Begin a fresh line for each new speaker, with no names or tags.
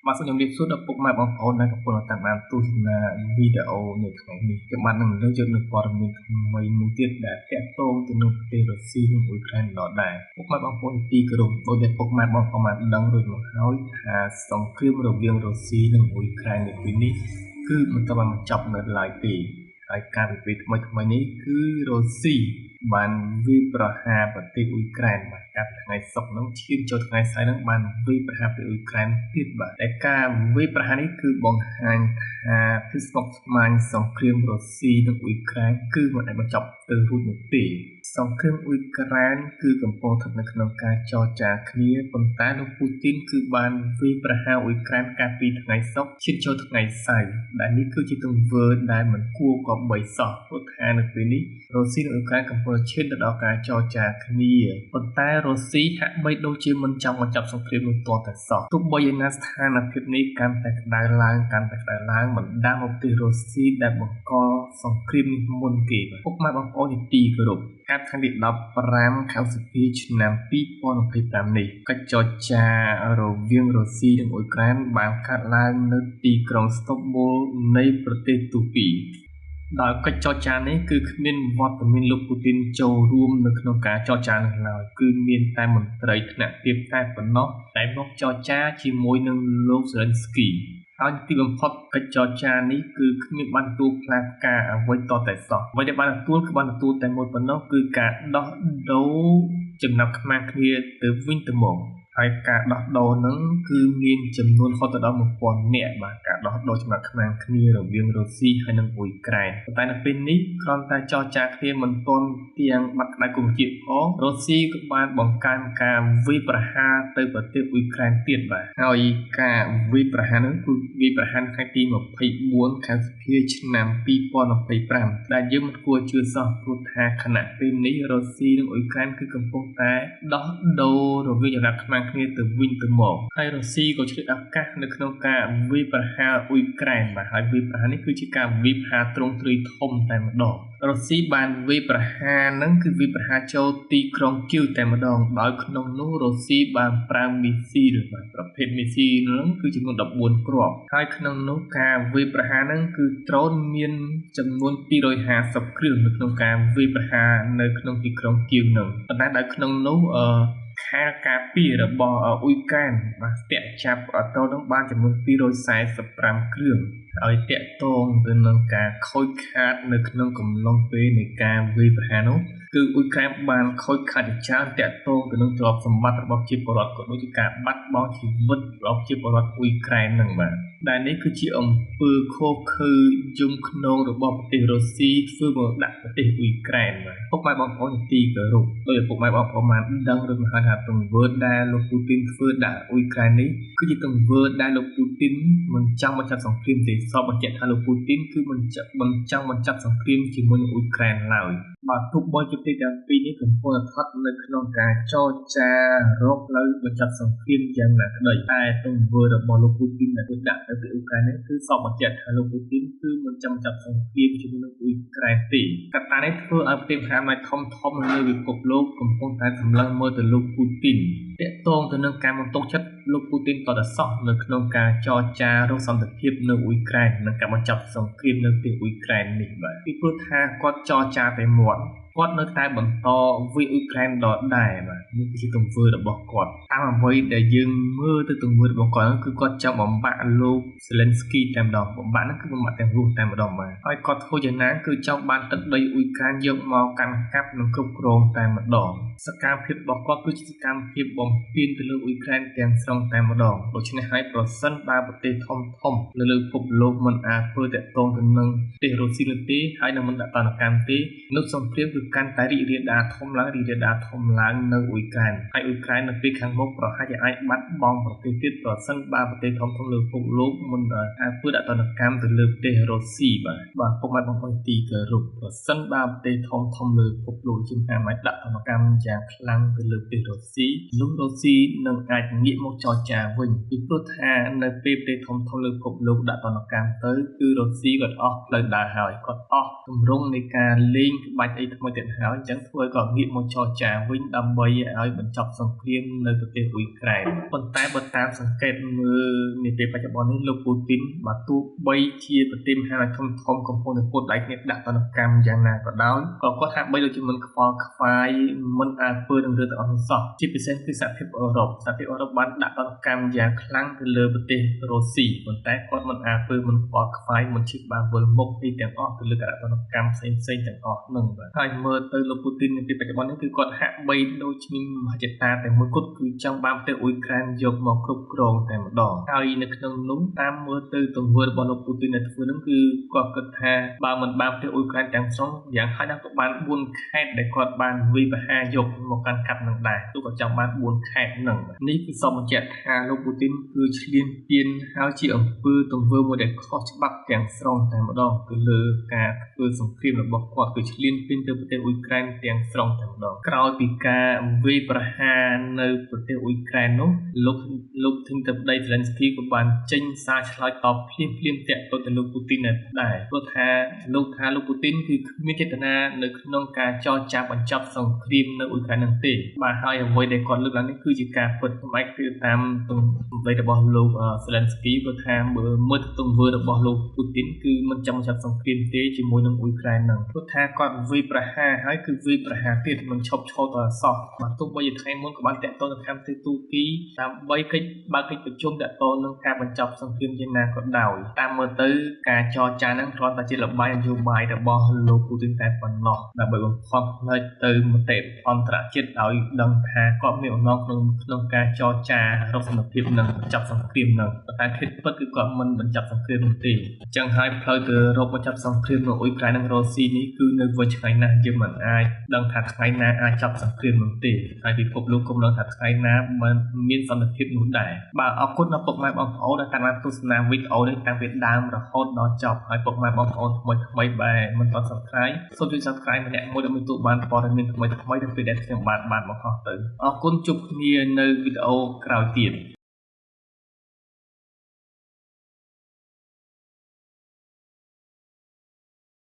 បាទសូមជម្រាបសួរដល់ពុកម៉ែបងប្អូនដែលកំពុងតាមដានទស្សនាវីដេអូនៅថ្ងៃនេះខ្ញុំបាននឹងលើកយកនូវព័ត៌មានថ្មីមួយទៀតដែលទាក់ទងទៅនឹងប្រទេសរុស្ស៊ីនិងអ៊ុយក្រែនដដែលពុកម៉ែបងប្អូនទីគោរពដោយតែពុកម៉ែបងប្អូនបានដឹងរួចមកហើយថាសង្គ្រាមរវាងរុស្ស៊ីនិងអ៊ុយក្រែននៅពេលនេះគឺមិនទាន់បានបញ្ចប់នៅឡើយទេហើយការវិវត្តថ្មីនេះគឺរុស្ស៊ីបានវាយប្រហារប្រទេសអ៊ុយក្រែនបាទកាលពីថ្ងៃសុក្រនោះឈានចូលថ្ងៃស្អែកនោះបានវាយប្រហារប្រទេសអ៊ុយក្រែនទៀតបាទតែការវាយប្រហារនេះគឺបង្ហាញថាភាពស្មុគស្មាញសង្គ្រាមរុស្ស៊ីនិងអ៊ុយក្រែនគឺមិនអាចបញ្ចប់ទៅរួចនោះទេសង្គ្រាមអ៊ុយក្រែនគឺកំពុងស្ថិតនៅក្នុងការចរចាគ្នាប៉ុន្តែលោកពូទីនគឺបានវាយប្រហារអ៊ុយក្រែនកាលពីថ្ងៃសុក្រឈានចូលថ្ងៃសៅរ៍ដែលនេះគឺជាទង្វើដែលមិនគួរគប្បីសោះព្រោះថានៅពេលនេះរុស្ស៊ីនិងអ៊ុយក្រែនកំពុងឈានទៅដល់ការចរចាគ្នាប៉ុន្តែរុស្ស៊ីហាក់បីដូចជាមិនចង់បញ្ចប់សង្គ្រាមនោះទាល់តែសោះទោះបីយ៉ាងណាស្ថានភាពនេះកាន់តែក្តៅឡើងបណ្ដាលមកពីរុស្ស៊ីដែលបង្កសង្គ្រាមនេះមុនគេពុកម៉ែបងប្អូនជាទីគោរពកាលថ្ងៃទី15 ខែឧសភាឆ្នាំ2025នេះកិច្ចចរចារវាងរុស្ស៊ីនិងអ៊ុយក្រែនបានកើតឡើងនៅទីក្រុងស្តុកបូលនៃប្រទេសទូពីដោយកិច្ចចរចានេះគឺគ្មានវត្តមានលោកពូទីនចូលរួមនៅក្នុងការចរចានេះឡើយគឺមានតែមន្ត្រីថ្នាក់ទាបតែប៉ុណ្ណោះដែលមកចរចាជាមួយនឹងលោកសេលេនស្គីហើយទីបំផុតកិច្ចចរចានេះគឺគ្មានបានទទួលផ្លាកការអ្វីតតែសោះអ្វីដែលបានទទួលគឺបានទទួលតែមួយប៉ុណ្ណោះគឺការដោះដូរចំណាប់ខ្មាំងគ្នាទៅវិញទៅមកហើយការដោះដូរហ្នឹងគឺមានចំនួនហត់ទៅដល់ 1000 នាក់បាទការដោះដូរចំណាប់ខ្មាំងគ្នារវាងរុស្ស៊ីហើយនិងអ៊ុយក្រែនប៉ុន្តែនៅពេលនេះគ្រាន់តែចរចាគ្នាមិនទាន់ទាំងបាត់ក្តៅគំជាផងរុស្ស៊ីក៏បានបង្កើនការវាយប្រហារទៅប្រទេសអ៊ុយក្រែនទៀតបាទហើយការវាយប្រហារនោះគឺវាយប្រហារថ្ងៃទី24 ខែឧសភាឆ្នាំ2025ដែលយើងមិនគួរជឿសោះព្រោះថាខណៈពេលនេះរុស្ស៊ីនិងអ៊ុយក្រែនគឺកំពុងតែដោះដូររវាងចំណាប់ខ្មាំងគ្នាទៅវិញទៅមកហើយរុស្ស៊ីក៏ឆ្លៀតឱកាសនៅក្នុងការវាយប្រហារអ៊ុយក្រែនបាទហើយវាយប្រហារនេះគឺជាការវាយប្រហារទ្រង់ទ្រាយធំតែម្ដងរុស្ស៊ីបានវាយប្រហារហ្នឹងគឺវាយប្រហារចូលទីក្រុងគីវតែម្ដងដោយក្នុងនោះរុស្ស៊ីបានប្រើមីស៊ីលបាទប្រភេទមីស៊ីលហ្នឹងគឺចំនួន14គ្រាប់ហើយក្នុងនោះការវាយប្រហារហ្នឹងគឺដ្រូនមានចំនួន250គ្រឿងនៅក្នុងការវាយប្រហារនៅក្នុងទីក្រុងគីវហ្នឹងប៉ុន្តែដោយក្នុងនោះខែលការពាររបស់អ៊ុយក្រែនបាទស្ទាក់ចាប់តនឹងបានចំនួន245គ្រឿងហើយតាក់ទងទៅនឹងការខូចខាតនៅក្នុងកំឡុងពេលនៃការវាយប្រហារនោះគឺអ៊ុយក្រែនបានខូចខាតជាច្រើនតាក់ទងទៅនឹងទ្រព្យសម្បត្តិរបស់ប្រជាពលរដ្ឋក៏ដូចជាការបាត់បង់ជីវិតរបស់ប្រជាពលរដ្ឋអ៊ុយក្រែននឹងបាទដែលនេះគឺជាអំពើខុសខើយំខ្នងរបស់ប្រទេសរុស្ស៊ីធ្វើមកដាក់ប្រទេសអ៊ុយក្រែនបាទពុកម៉ែបងប្អូនទីគោរពដោយពុកម៉ែបងប្អូនបានដឹងឬមិនថាទង្វើដែលលោកពូទីនធ្វើដាក់អ៊ុយក្រែននេះគឺជាទង្វើដែលលោកពូទីនមិនចង់បញ្ចប់សង្គ្រាមទេសបបញ្ជាក់ថាលោកពូទីនគឺមិនចង់បញ្ចប់សង្គ្រាមជាមួយនឹងអ៊ុយក្រែនឡើយបាទទោះបីជាប្រទេសទាំងពីរនេះកំពុងស្ថិតនៅក្នុងការចរចារកផ្លូវបញ្ចប់សង្គ្រាមយ៉ាងណាក្តីតែទង្វើរបស់លោកពូទីនដែលដាក់ទៅអ៊ុយក្រែននេះគឺសពបញ្ជាក់ថាលោកពូទីនគឺមិនចង់បញ្ចប់សង្គ្រាមជាមួយនឹងអ៊ុយក្រែនទេកត្តានេះធ្វើឲ្យប្រទេសមហាអំណាចធំនៅលើពិភពលោកកំពុងតែសម្លឹងមើលទៅលោកពូទីនទាក់ទងទៅនឹងការមិនទុកចិត្តលោកពូទីនតតែសោះនៅក្នុងការចរចារកសន្តិភាពនៅអ៊ុយក្រែននិងការបញ្ចប់សង្គ្រាមនៅប្រទេសអ៊ុយក្រែននេះបាទពីព្រោះថាគាត់ចរចាតែមាត់គាត់នៅតែបន្តវាយអ៊ុយក្រែនដដែលបាទនេះគឺជាទង្វើរបស់គាត់តាមអ្វីដែលយើងមើលទៅទង្វើរបស់គាត់គឺគាត់ចង់បំបាក់លោកសេលេនស្គីតែម្ដងបំបាក់ហ្នឹងគឺបំបាក់ទាំងរស់តែម្ដងបាទហើយគាត់ធ្វើយ៉ាងណាគឺចង់បានទឹកដីអ៊ុយក្រែនយកមកកាន់កាប់និងគ្រប់គ្រងតែម្ដងសកម្មភាពរបស់គាត់គឺជាសកម្មភាពបំពេញទៅលើអ៊ុយក្រែនទាំងស្រុងតែម្ដងដូច្នេះហើយប្រសិនបើប្រទេសធំនៅលើពិភពលោកមិនអាចធ្វើតាក់ទងទៅនឹងប្រទេសរុស្ស៊ីនោះទេហើយនឹងមិនដាក់ទណ្ឌកម្មទេនោះសង្គ្រាមគឺកាន់តែរីករាលដាលធំឡើងនៅអ៊ុយក្រែនហើយអ៊ុយក្រែននៅពេលខាងមុខប្រហែលជាអាចបាត់បង់ប្រទេសទៀតប្រសិនបើប្រទេសធំលើពិភពលោកមិនអាចធ្វើដាក់ទណ្ឌកម្មទៅលើប្រទេសរុស្ស៊ីបាទពុកម៉ែបងប្អូនទីគោរពប្រសិនបើប្រទេសធំលើពិភពលោកជាមហាអំណាចដាក់ទណ្ឌកម្មយ៉ាងខ្លាំងទៅលើប្រទេសរុស្ស៊ីនោះរុស្ស៊ីនឹងអាចងាកមកចរចាវិញពីព្រោះថានៅពេលប្រទេសធំលើពិភពលោកដាក់ទណ្ឌកម្មទៅគឺរុស្ស៊ីគាត់អស់ផ្លូវដើរហើយគាត់អស់ទម្រង់នៃការលេងក្បាច់អីថ្ ទៀតហើយអញ្ចឹងធ្វើឲ្យគាត់ងាកមកចរចាវិញដើម្បីឲ្យបញ្ចប់សង្គ្រាមនៅប្រទេសអ៊ុយក្រែនប៉ុន្តែបើតាមសង្កេតមើលនាពេលបច្ចុប្បន្ននេះលោកពូទីនបើទោះបីជាប្រទេសមហាអំណាចធំកំពុងតែពុតដៃគ្នាដាក់ទណ្ឌកម្មយ៉ាងណាក៏ដោយក៏គាត់ហាក់បីដូចជាមិនខ្វល់ខ្វាយមិនអើពើនឹងរឿងទាំងអស់នោះសោះជាពិសេសគឺសហភាពអឺរ៉ុបបានដាក់ទណ្ឌកម្មយ៉ាងខ្លាំងទៅលើប្រទេសរុស្ស៊ីប៉ុន្តែគាត់មិនអើពើមិនខ្វល់ខ្វាយមិនឈឺបានវិលមុខពីទាំងអស់ទៅលើការដាក់ទណ្ឌកម្មផ្សេងៗទាំងអស់ហ្នឹងបាទហើយមើលទៅលោកពូទីននៅពេលបច្ចុប្បន្ននេះគឺគាត់ហាក់បីដូចជាមហិច្ឆតាតែមួយគត់គឺចង់បានប្រទេសអ៊ុយក្រែនយកមកគ្រប់គ្រងតែម្ដងហើយនៅក្នុងនោះតាមមើលទៅទង្វើរបស់លោកពូទីនដែលធ្វើហ្នឹងគឺគាត់គិតថាបើមិនបានប្រទេសអ៊ុយក្រែនទាំងស្រុងយ៉ាងហោចណាស់ក៏បាន4ខេត្តដែលគាត់បានវាយប្រហារយកមកកាន់កាប់នឹងដែរទោះក៏ចង់បាន4ខេត្តហ្នឹងនេះគឺសូមបញ្ជាក់ថាលោកពូទីនគឺឈ្លានពានហើយជាអំពើទង្វើមួយដែលខុសច្បាប់ទាំងស្រុងតែម្ដងគឺលើការធ្វើសង្គ្រាមរបស់គាត់គឺឈ្លានពានទៅប្រទេសអ៊ុយក្រែនទាំងស្រុងតែម្ដងក្រោយពីការវាយប្រហារនៅប្រទេសអ៊ុយក្រែននោះលោកធីនទៅប្តីហ្សេឡិនស្គីក៏បានចេញសារឆ្លើយតបភ្លាមតាក់ទងទៅលោកពូទីនដែរព្រោះថាលោកពូទីនគឺគ្មានចេតនានៅក្នុងការចរចាបញ្ចប់សង្គ្រាមនៅអ៊ុយក្រែននោះទេបាទហើយអ្វីដែលគាត់លើកឡើងនេះគឺជាការពិតសម្រាប់គឺតាមទង្វើរបស់លោកហ្សេឡិនស្គីគាត់ថាមើលទង្វើរបស់លោកពូទីនគឺមិនចង់ចាប់សង្គ្រាមទេជាមួយនឹងអ៊ុយក្រែនហ្នឹងព្រោះថាគាត់វាយប្រហារហើយគឺវាយប្រហារទៀតមិនឈប់ឈរតអសោះបាទទោះបីជាថ្ងៃមុនក៏បានតាក់ទងទៅកម្មវិធីទូគីដើម្បីបើកកិច្ចប្រជុំតាក់ទងនឹងការបញ្ចប់សង្គ្រាមយ៉ាងណាក៏ដោយតាមមើលទៅការចរចាហ្នឹងគ្រាន់តែជាល្បែងនយោបាយរបស់លោកពូទីនតែប៉ុណ្ណោះដើម្បីបំផន់ផ្នែកទៅមតិអន្តរជាតិឲ្យដឹងថាគាត់មានអំណងក្នុងការចរចារកសន្តិភាពនិងបញ្ចប់សង្គ្រាមហ្នឹងតែគិតពិតគឺគាត់មិនបញ្ចប់សង្គ្រាមនោះទេអញ្ចឹងហើយផ្លូវទៅរកបញ្ចប់សង្គ្រាមនៅអ៊ុយក្រែននិងរុស្ស៊ីនេះគឺនៅវែងឆ្ងាយណាស់យើងមិនអាចដឹងថាថ្ងៃណាអាចចប់សង្គ្រាមនោះទេហើយពិភពលោកក៏មិនដឹងថាថ្ងៃណាមិនមានសន្តិភាពនោះដែរបាទអរគុណដល់ពុកម៉ែបងប្អូនដែលតាមដានទស្សនាវីដេអូនេះតាំងពីដើមរហូតដល់ចប់ហើយពុកម៉ែបងប្អូនថ្មីបែរមិនទាន់ Subscribe សូមជួយ Subscribe ម្នាក់មួយដើម្បីទទួលបានព័ត៌មានថ្មីៗនៅពេលដែលខ្ញុំបានបង្ហោះទៅអរគុណជួបគ្នានៅវីដេអូក្រោយទៀត